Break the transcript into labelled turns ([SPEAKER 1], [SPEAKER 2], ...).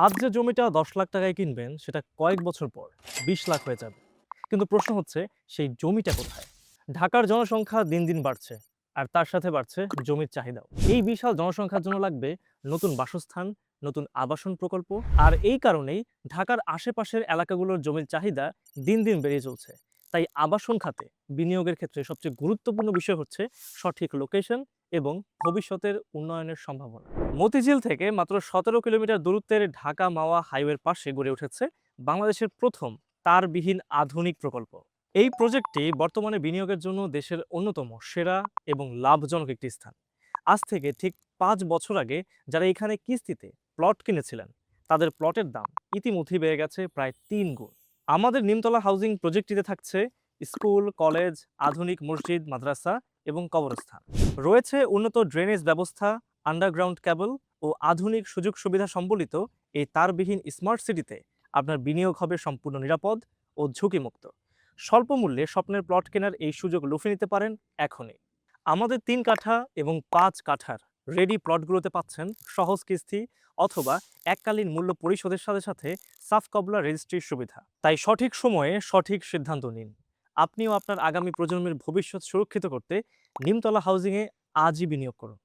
[SPEAKER 1] আজ যে জমিটা ১০ লাখ টাকায় কিনবেন সেটা কয়েক বছর পর ২০ লাখ হয়ে যাবে। কিন্তু প্রশ্ন হচ্ছে সেই জমিটা কোথায়? ঢাকার জনসংখ্যা দিন দিন বাড়ছে, আর তার সাথে বাড়ছে জমির চাহিদাও। এই বিশাল জনসংখ্যার জন্য লাগবে নতুন বাসস্থান, নতুন আবাসন প্রকল্প। আর এই কারণেই ঢাকার আশেপাশের এলাকাগুলোর জমির চাহিদা দিন দিন বেড়ে চলছে। তাই আবাসন খাতে বিনিয়োগের ক্ষেত্রে সবচেয়ে গুরুত্বপূর্ণ বিষয় হচ্ছে সঠিক লোকেশন এবং ভবিষ্যতের উন্নয়নের সম্ভাবনা। মতিঝিল থেকে মাত্র ১৭ কিলোমিটার দূরত্বের ঢাকা মাওয়া হাইওয়ের পাশে গড়ে উঠেছে বাংলাদেশের প্রথম তারবিহীন আধুনিক প্রকল্প। এই প্রজেক্টটি বর্তমানে বিনিয়োগের জন্য দেশের অন্যতম সেরা এবং লাভজনক একটি স্থান। আজ থেকে ঠিক ৫ বছর আগে যারা এখানে কিস্তিতে প্লট কিনেছিলেন, তাদের প্লটের দাম ইতিমধ্যেই বেড়ে গেছে প্রায় ৩ গুণ। আমাদের নিমতলা হাউজিং প্রজেক্টটিতে থাকছে স্কুল, কলেজ, আধুনিক মসজিদ, মাদ্রাসা এবং কবরস্থান। রয়েছে উন্নত ড্রেনেজ ব্যবস্থা, আন্ডারগ্রাউন্ড কেবল ও আধুনিক সুযোগ সুবিধা সম্বলিত এই তারবিহীন স্মার্ট সিটিতে আপনার বিনিয়োগ হবে সম্পূর্ণ নিরাপদ ও ঝুঁকিমুক্ত। স্বল্প মূল্যে স্বপ্নের প্লট কেনার এই সুযোগ লুফে নিতে পারেন এখনই। আমাদের ৩ কাঠা এবং ৫ কাঠার রেডি প্লটগুলোতে পাচ্ছেন সহজ কিস্তি অথবা এককালীন মূল্য পরিশোধের সাথে সাথে সাফ কবলা রেজিস্ট্রির সুবিধা। তাই সঠিক সময়ে সঠিক সিদ্ধান্ত নিন। আপনিও আপনার আগামী প্রজন্মের ভবিষ্যৎ সুরক্ষিত করতে নিমতলা হাউজিংয়ে আজই বিনিয়োগ করুন।